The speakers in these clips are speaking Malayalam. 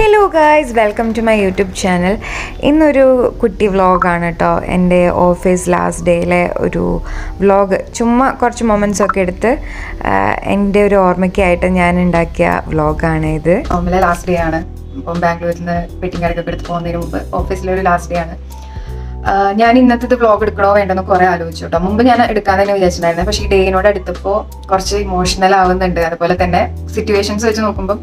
Hello guys, welcome to my YouTube channel. ഇന്നൊരു കുട്ടി വ്ളോഗാണ് കേട്ടോ. എൻ്റെ ഓഫീസ് ലാസ്റ്റ് ഡേയിലെ ഒരു വ്ളോഗ്, ചുമ്മാ കുറച്ച് മൊമെൻറ്റ്സ് ഒക്കെ എടുത്ത് എൻ്റെ ഒരു ഓർമ്മയ്ക്കായിട്ട് ഞാൻ ഉണ്ടാക്കിയ വ്ളോഗാണ് ഇത്. നോർമലെ ലാസ്റ്റ് ഡേ ആണ്. അപ്പം ബാംഗ്ലൂരിൽ നിന്ന് വെഡിങ് കാർഡൊക്കെ എടുത്ത് പോകുന്നതിന് മുമ്പ് ഓഫീസിലെ ഒരു ലാസ്റ്റ് ഡേ ആണ്. ഞാൻ ഇന്നത്തെ വ്ളോഗ് എടുക്കണോ വേണ്ടെന്ന് കുറെ ആലോചിച്ചു കേട്ടോ. മുമ്പ് ഞാൻ എടുക്കാൻ തന്നെ വിചാരിച്ചിട്ടുണ്ടായിരുന്നു. പക്ഷേ ഈ ഡേയിനോട് എടുത്തപ്പോൾ കുറച്ച് ഇമോഷണൽ ആവുന്നുണ്ട്. അതുപോലെ തന്നെ സിറ്റുവേഷൻസ് വെച്ച് നോക്കുമ്പോൾ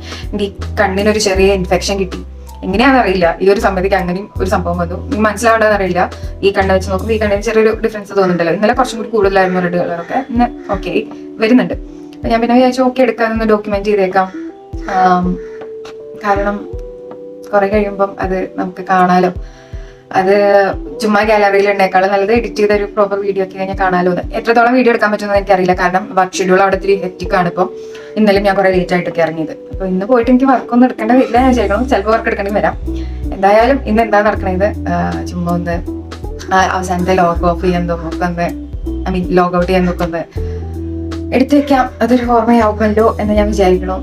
ഈ കണ്ണിനൊരു ചെറിയ ഇൻഫെക്ഷൻ കിട്ടി. എങ്ങനെയാണെന്ന് അറിയില്ല, ഈ ഒരു സമയത്തേക്ക് അങ്ങനെയും ഒരു സംഭവം വന്നു. മനസ്സിലാവേണ്ടതെന്ന് അറിയില്ല. ഈ കണ്ണ് വെച്ച് നോക്കുമ്പോൾ ഈ കണ്ണിന് ചെറിയൊരു ഡിഫറൻസ് തോന്നുന്നുണ്ടല്ലോ. ഇന്നലെ കുറച്ചും കൂടി കൂടുതലായിരുന്നു റെഡ് കളറൊക്കെ, ഇന്ന് ഓക്കെ വരുന്നുണ്ട്. അപ്പം ഞാൻ പിന്നെ വിചാരിച്ചു ഓക്കെ എടുക്കാമെന്ന് ഡോക്യുമെന്റ് ചെയ്തേക്കാം. കാരണം കുറെ കഴിയുമ്പം അത് നമുക്ക് കാണാലോ. അത് ചുമ്മാ ഗാലറിയിൽ ഉണ്ടേക്കാളും നല്ലത് എഡിറ്റ് ചെയ്ത ഒരു പ്രോപ്പർ വീഡിയോ ഒക്കെ കഴിഞ്ഞാൽ കാണാലോ. എത്രത്തോളം വീഡിയോ എടുക്കാൻ പറ്റുമെന്ന് എനിക്കറിയില്ല, കാരണം വർക്ക് ഷെഡ്യൂൾ അവിടെ ഇത്തിരി ഹെക്റ്റിക്കാണ്. ഇപ്പം ഇന്നലെ ഞാൻ കുറെ ലേറ്റ് ആയിട്ടൊക്കെ ഇറങ്ങിയത്. അപ്പൊ ഇന്ന് പോയിട്ട് എനിക്ക് വർക്കൊന്നും എടുക്കേണ്ട വരില്ല. ഞാൻ ചെയ്യണം, ചിലപ്പോൾ വർക്ക് എടുക്കേണ്ടി വരാം. എന്തായാലും ഇന്ന് എന്താ നടക്കണത്, ചുമ്മാ ഒന്ന് അവസാനത്തെ ലോഗ് ഓഫ് ചെയ്യാൻ നോക്കുന്നത്, ലോഗ് ഔട്ട് ചെയ്യാൻ നോക്കുന്നത് എടുത്തു വെക്കാം. അതൊരു ഓർമ്മയാവുമല്ലോ എന്ന് ഞാൻ വിചാരിക്കണം.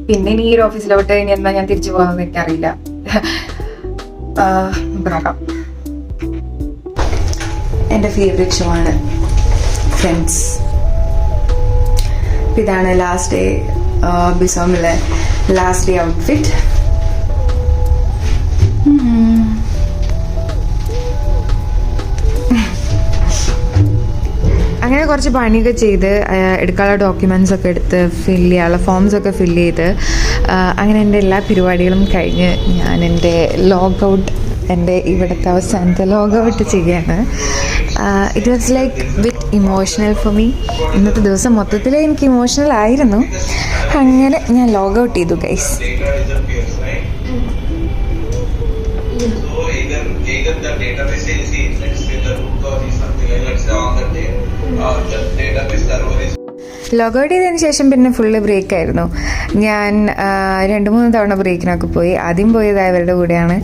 പിന്നെ ഇനി ഈ ഒരു ഓഫീസിലോട്ട് ഇനി എന്താ ഞാൻ തിരിച്ചു പോകുന്നത് എനിക്കറിയില്ല. നോക്കാം. എൻ്റെ ഫേവറേറ്റ് ഷോ ആണ് ഫ്രണ്ട്സ്. ഇതാണ് ലാസ്റ്റ് ഡേ ബിസോമിലെ ലാസ്റ്റ് ഡേ ഔട്ട്ഫിറ്റ്. അങ്ങനെ കുറച്ച് പണിയൊക്കെ ചെയ്ത് എടുക്കാനുള്ള ഡോക്യുമെൻറ്റ്സ് ഒക്കെ എടുത്ത് ഫില്ല് ചെയ്യാനുള്ള ഫോംസ് ഒക്കെ ഫില്ല് ചെയ്ത് അങ്ങനെ എൻ്റെ എല്ലാ പരിപാടികളും കഴിഞ്ഞ് ഞാൻ എൻ്റെ ലോഗ് ഔട്ട്, എൻ്റെ ഇവിടുത്തെ അവസാനത്തെ ലോഗ് ഔട്ട് ചെയ്യാണ്. It was like with emotional for me. ഇന്നത്തെ ദിവസം മൊത്തത്തിൽ എനിക്ക് ഇമോഷണൽ ആയിരുന്നു. അങ്ങനെ ഞാൻ ലോഗ് ഔട്ട് ചെയ്തു ഗൈസ്. ലോഗ് ഔട്ട് ചെയ്തതിന് ശേഷം പിന്നെ ഫുള്ള് ബ്രേക്ക് ആയിരുന്നു. ഞാൻ 2-3 തവണ ബ്രേക്കിനൊക്കെ പോയി. ആദ്യം പോയത് അവരുടെ കൂടെയാണ്.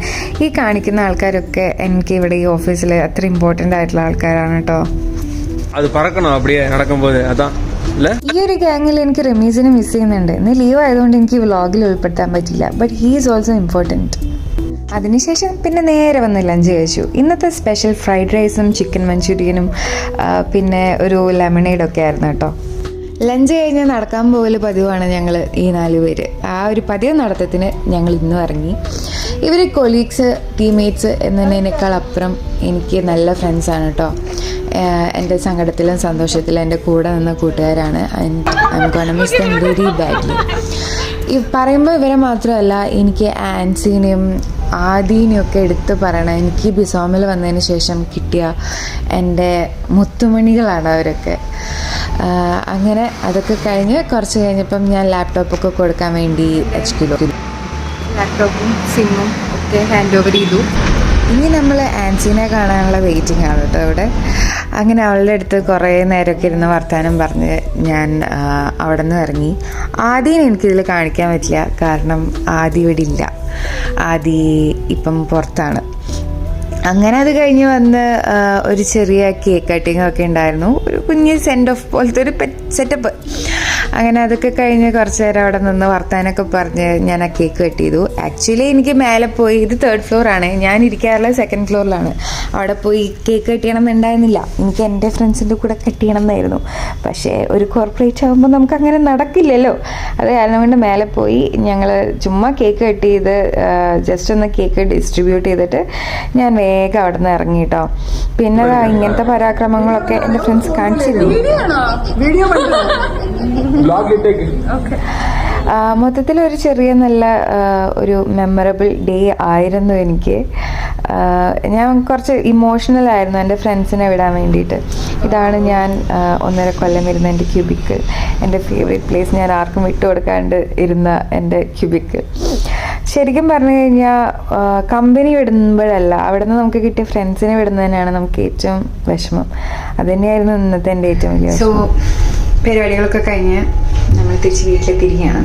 ഈ കാണിക്കുന്ന ആൾക്കാരൊക്കെ എനിക്ക് ഇവിടെ ഈ ഓഫീസിൽ അത്ര ഇമ്പോർട്ടൻ്റ് ആയിട്ടുള്ള ആൾക്കാരാണ് കേട്ടോ. അത് പറക്കണോ അപ്പടിയേ നടക്കുമ്പോൾ അതാ. ഈ ഒരു ഗാങ്ങിൽ എനിക്ക് റമീസിനെ മിസ് ചെയ്യുന്നുണ്ട്. ഇന്ന് ലീവ് ആയതുകൊണ്ട് എനിക്ക് വ്ളോഗിൽ ഉൾപ്പെടുത്താൻ പറ്റില്ല. But he is also important. അതിനുശേഷം പിന്നെ നേരെ വന്ന് ലഞ്ച് കഴിച്ചു. ഇന്നത്തെ സ്പെഷ്യൽ ഫ്രൈഡ് റൈസും ചിക്കൻ മഞ്ചൂരിയനും പിന്നെ ഒരു ലെമണേഡൊക്കെ ആയിരുന്നു കേട്ടോ. ലഞ്ച് കഴിഞ്ഞ് നടക്കാൻ പോകൽ പതിവാണ് ഞങ്ങൾ ഈ 4 പേര്. ആ ഒരു പതിവ് നടത്തത്തിന് ഞങ്ങൾ ഇന്നും ഇറങ്ങി. ഇവർ കൊളീഗ്സ്, ടീംമേറ്റ്സ് എന്നതിനേക്കാൾ അപ്പുറം എനിക്ക് നല്ല ഫ്രണ്ട്സാണ് കേട്ടോ. എൻ്റെ സങ്കടത്തിലും സന്തോഷത്തിലും എൻ്റെ കൂടെ നിന്ന കൂട്ടുകാരാണ്. And I'm gonna miss them very badly. ഈ പറയുമ്പോൾ ഇവരെ മാത്രമല്ല, എനിക്ക് ആൻസീനെയും ആദീനെയൊക്കെ എടുത്ത് പറയണം. എനിക്ക് ബിസോമിൽ വന്നതിന് ശേഷം കിട്ടിയ എൻ്റെ മുത്തുമണികളാണ് അവരൊക്കെ. അങ്ങനെ അതൊക്കെ കഴിഞ്ഞ് കുറച്ച് കഴിഞ്ഞപ്പം ഞാൻ ലാപ്ടോപ്പൊക്കെ കൊടുക്കാൻ വേണ്ടി ലാപ്ടോപ്പും സിമ്മും ഒക്കെ ഹാൻഡ് ഓവർ ചെയ്തു. ഇനി നമ്മൾ ആൻസീനെ കാണാനുള്ള വെയിറ്റിംഗ് ആണ് കേട്ടോ ഇവിടെ. അങ്ങനെ അവളുടെ അടുത്ത് കുറേ നേരമൊക്കെ ഇരുന്ന് വർത്താനം പറഞ്ഞ് ഞാൻ അവിടെ നിന്ന് ഇറങ്ങി. ആദ്യം എനിക്കിതിൽ കാണിക്കാൻ പറ്റില്ല, കാരണം ആദി ഇവിടെ ഇല്ല. ആദി ഇപ്പം പുറത്താണ്. അങ്ങനെ അത് കഴിഞ്ഞ് വന്ന് ഒരു ചെറിയ കേക്ക് കട്ടിങ് ഒക്കെ ഉണ്ടായിരുന്നു. ഒരു കുഞ്ഞ് സെൻഡ് ഓഫ് പോലത്തെ ഒരു സെറ്റപ്പ്. അങ്ങനെ അതൊക്കെ കഴിഞ്ഞ് കുറച്ച് നേരം അവിടെ നിന്ന് വർത്താനൊക്കെ പറഞ്ഞ് ഞാൻ ആ കേക്ക് കട്ട് ചെയ്തു. ആക്ച്വലി എനിക്ക് മേലെ പോയി, ഇത് 3rd ഫ്ലോറാണ്, ഞാൻ ഇരിക്കാറുള്ളത് 2nd ഫ്ലോറിലാണ്. അവിടെ പോയി കേക്ക് കട്ട് ചെയ്യണം എന്നുണ്ടായിരുന്നില്ല. എനിക്ക് എൻ്റെ ഫ്രണ്ട്സിൻ്റെ കൂടെ കട്ട് ചെയ്യണം എന്നായിരുന്നു. പക്ഷേ ഒരു കോർപ്പറേറ്റ് ആകുമ്പോൾ നമുക്ക് അങ്ങനെ നടക്കില്ലല്ലോ. അത് കാരണം കൊണ്ട് മേലെ പോയി ഞങ്ങൾ ചുമ്മാ കേക്ക് കട്ട് ചെയ്ത് ജസ്റ്റ് ഒന്ന് കേക്ക് ഡിസ്ട്രിബ്യൂട്ട് ചെയ്തിട്ട് ഞാൻ വേഗം അവിടെ നിന്ന് ഇറങ്ങി കേട്ടോ. പിന്നെ ഇങ്ങനത്തെ പരാക്രമങ്ങളൊക്കെ എൻ്റെ ഫ്രണ്ട്സ് കാണിച്ചിരുന്നു. മൊത്തത്തിൽ ഒരു ചെറിയ നല്ല ഒരു മെമ്മറബിൾ ഡേ ആയിരുന്നു എനിക്ക്. ഞാൻ കുറച്ച് ഇമോഷണൽ ആയിരുന്നു എൻ്റെ ഫ്രണ്ട്സിനെ വിടാൻ വേണ്ടിയിട്ട്. ഇതാണ് ഞാൻ 1.5 കൊല്ലം ഇരുന്ന എൻ്റെ ക്യൂബിക്ക്, എൻ്റെ ഫേവറേറ്റ് പ്ലേസ്. ഞാൻ ആർക്കും വിട്ടുകൊടുക്കാണ്ട് ഇരുന്ന എൻ്റെ ക്യൂബിക്ക്. ശരിക്കും പറഞ്ഞു കഴിഞ്ഞാൽ കമ്പനി വിടുമ്പോഴല്ല, അവിടെ നിന്ന് നമുക്ക് കിട്ടിയ ഫ്രണ്ട്സിനെ വിടുന്നതന്നെയാണ് നമുക്ക് ഏറ്റവും വിഷമം. അതുതന്നെയായിരുന്നു ഇന്നത്തെ എൻ്റെ ഏറ്റവും വലിയ. സോ പരിപാടികളൊക്കെ കഴിഞ്ഞ് നമ്മൾ തിരിച്ച് വീട്ടിലെത്തിയിരിക്കുകയാണ്.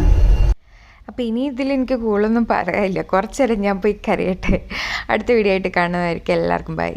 അപ്പോൾ ഇനി ഇതിൽ എനിക്ക് കൂടുതലൊന്നും പറയാനില്ല. കുറച്ചേരം ഞാൻ പോയി കരയട്ടെ. അടുത്ത വീഡിയോ ആയിട്ട് കാണുന്നതായിരിക്കും. എല്ലാവർക്കും ബൈ.